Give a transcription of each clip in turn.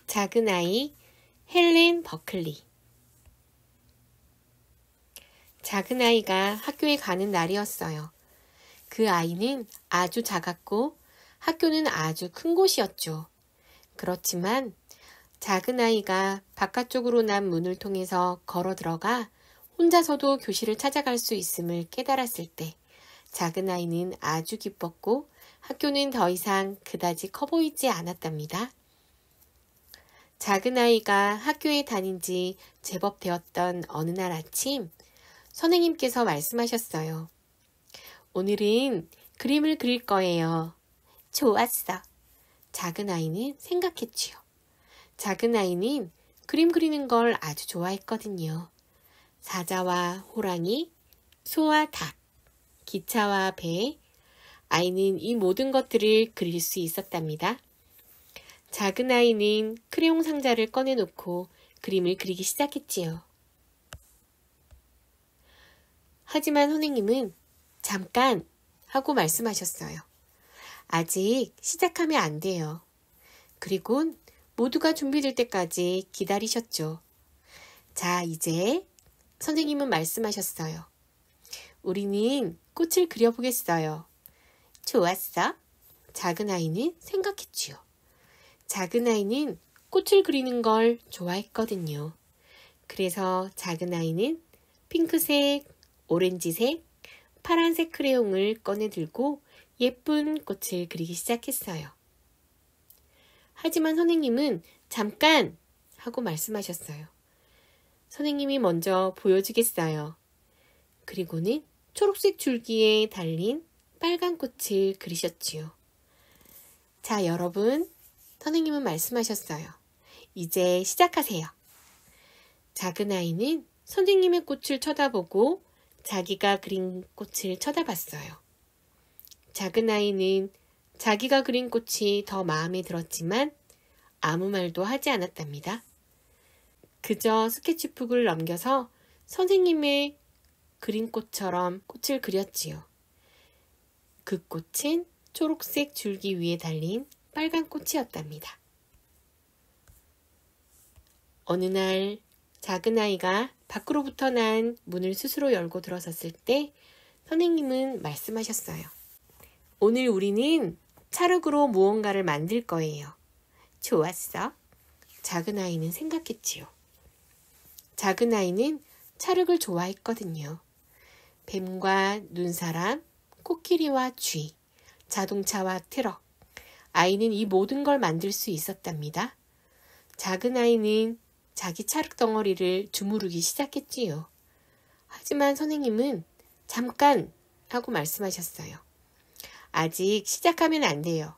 작은 아이 헬렌 버클리. 작은 아이가 학교에 가는 날이었어요. 그 아이는 아주 작았고 학교는 아주 큰 곳이었죠. 그렇지만 작은 아이가 바깥쪽으로 난 문을 통해서 걸어 들어가 혼자서도 교실을 찾아갈 수 있음을 깨달았을 때 작은 아이는 아주 기뻤고 학교는 더 이상 그다지 커 보이지 않았답니다. 작은 아이가 학교에 다닌 지 제법 되었던 어느 날 아침, 선생님께서 말씀하셨어요. 오늘은 그림을 그릴 거예요. 좋았어. 작은 아이는 생각했지요. 작은 아이는 그림 그리는 걸 아주 좋아했거든요. 사자와 호랑이, 소와 닭, 기차와 배, 아이는 이 모든 것들을 그릴 수 있었답니다. 작은 아이는 크레용 상자를 꺼내놓고 그림을 그리기 시작했지요. 하지만 선생님은 잠깐 하고 말씀하셨어요. 아직 시작하면 안 돼요. 그리고 모두가 준비될 때까지 기다리셨죠. 자, 이제 선생님은 말씀하셨어요. 우리는 꽃을 그려보겠어요. 좋았어. 작은 아이는 생각했지요. 작은 아이는 꽃을 그리는 걸 좋아했거든요. 그래서 작은 아이는 핑크색, 오렌지색, 파란색 크레용을 꺼내 들고 예쁜 꽃을 그리기 시작했어요. 하지만 선생님은 잠깐 하고 말씀하셨어요. 선생님이 먼저 보여주겠어요. 그리고는 초록색 줄기에 달린 빨간 꽃을 그리셨지요. 자, 여러분, 선생님은 말씀하셨어요. 이제 시작하세요. 작은 아이는 선생님의 꽃을 쳐다보고 자기가 그린 꽃을 쳐다봤어요. 작은 아이는 자기가 그린 꽃이 더 마음에 들었지만 아무 말도 하지 않았답니다. 그저 스케치북을 넘겨서 선생님의 그린 꽃처럼 꽃을 그렸지요. 그 꽃은 초록색 줄기 위에 달린 빨간 꽃이었답니다. 어느 날 작은 아이가 밖으로부터 난 문을 스스로 열고 들어섰을 때 선생님은 말씀하셨어요. 오늘 우리는 찰흙으로 무언가를 만들 거예요. 좋았어. 작은 아이는 생각했지요. 작은 아이는 찰흙을 좋아했거든요. 뱀과 눈사람, 코끼리와 쥐, 자동차와 트럭. 아이는 이 모든 걸 만들 수 있었답니다. 작은 아이는 자기 찰흙 덩어리를 주무르기 시작했지요. 하지만 선생님은 잠깐 하고 말씀하셨어요. 아직 시작하면 안 돼요.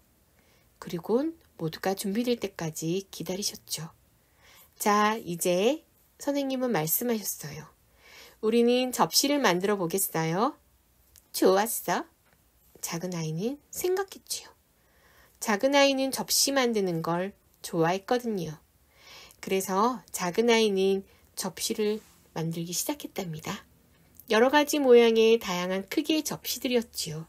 그리고 모두가 준비될 때까지 기다리셨죠. 자, 이제 선생님은 말씀하셨어요. 우리는 접시를 만들어 보겠어요. 좋았어. 작은 아이는 생각했지요. 작은 아이는 접시 만드는 걸 좋아했거든요. 그래서 작은 아이는 접시를 만들기 시작했답니다. 여러 가지 모양의 다양한 크기의 접시들이었지요.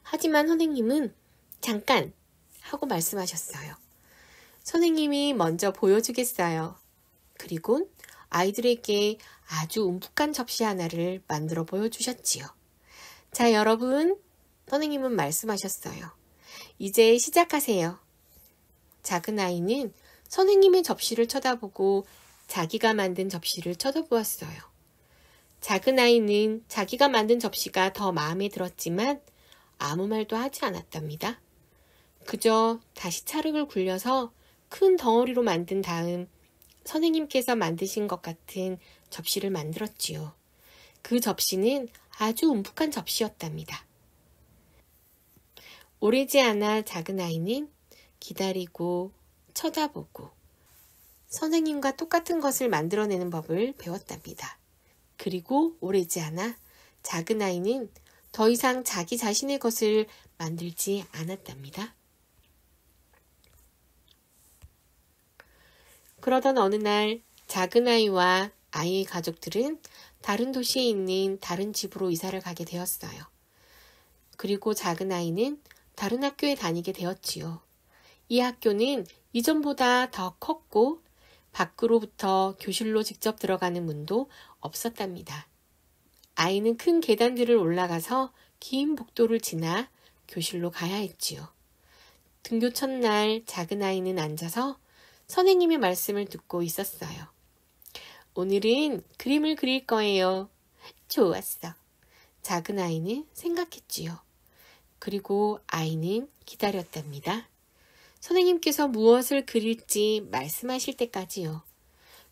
하지만 선생님은 잠깐 하고 말씀하셨어요. 선생님이 먼저 보여주겠어요. 그리고 아이들에게 아주 움푹한 접시 하나를 만들어 보여주셨지요. 자, 여러분, 선생님은 말씀하셨어요. 이제 시작하세요. 작은 아이는 선생님의 접시를 쳐다보고 자기가 만든 접시를 쳐다보았어요. 작은 아이는 자기가 만든 접시가 더 마음에 들었지만 아무 말도 하지 않았답니다. 그저 다시 찰흙을 굴려서 큰 덩어리로 만든 다음 선생님께서 만드신 것 같은 접시를 만들었지요. 그 접시는 아주 움푹한 접시였답니다. 오래지 않아 작은 아이는 기다리고 쳐다보고 선생님과 똑같은 것을 만들어내는 법을 배웠답니다. 그리고 오래지 않아 작은 아이는 더 이상 자기 자신의 것을 만들지 않았답니다. 그러던 어느 날 작은 아이와 아이의 가족들은 다른 도시에 있는 다른 집으로 이사를 가게 되었어요. 그리고 작은 아이는 다른 학교에 다니게 되었지요. 이 학교는 이전보다 더 컸고 밖으로부터 교실로 직접 들어가는 문도 없었답니다. 아이는 큰 계단들을 올라가서 긴 복도를 지나 교실로 가야 했지요. 등교 첫날 작은 아이는 앉아서 선생님의 말씀을 듣고 있었어요. 오늘은 그림을 그릴 거예요. 좋았어. 작은 아이는 생각했지요. 그리고 아이는 기다렸답니다. 선생님께서 무엇을 그릴지 말씀하실 때까지요.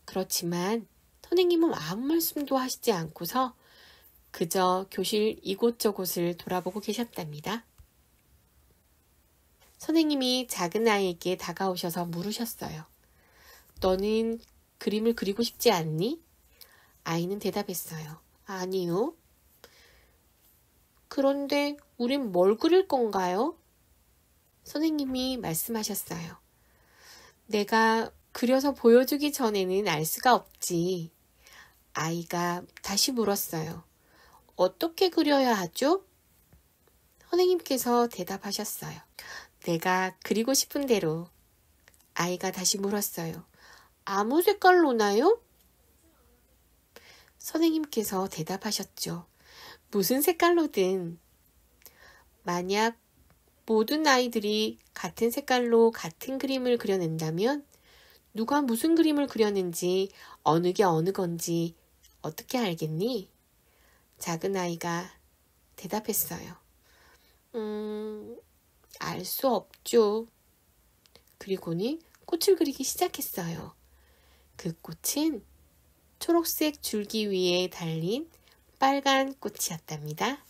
그렇지만 선생님은 아무 말씀도 하시지 않고서 그저 교실 이곳저곳을 돌아보고 계셨답니다. 선생님이 작은 아이에게 다가오셔서 물으셨어요. 너는 그림을 그리고 싶지 않니? 아이는 대답했어요. 아니요. 그런데 우린 뭘 그릴 건가요? 선생님이 말씀하셨어요. 내가 그려서 보여주기 전에는 알 수가 없지. 아이가 다시 물었어요. 어떻게 그려야 하죠? 선생님께서 대답하셨어요. 내가 그리고 싶은 대로. 아이가 다시 물었어요. 아무 색깔로나요? 선생님께서 대답하셨죠. 무슨 색깔로든. 만약 모든 아이들이 같은 색깔로 같은 그림을 그려낸다면 누가 무슨 그림을 그렸는지 어느 게 어느 건지 어떻게 알겠니? 작은 아이가 대답했어요. 알 수 없죠. 그리고는 꽃을 그리기 시작했어요. 그 꽃은 초록색 줄기 위에 달린 빨간 꽃이었답니다.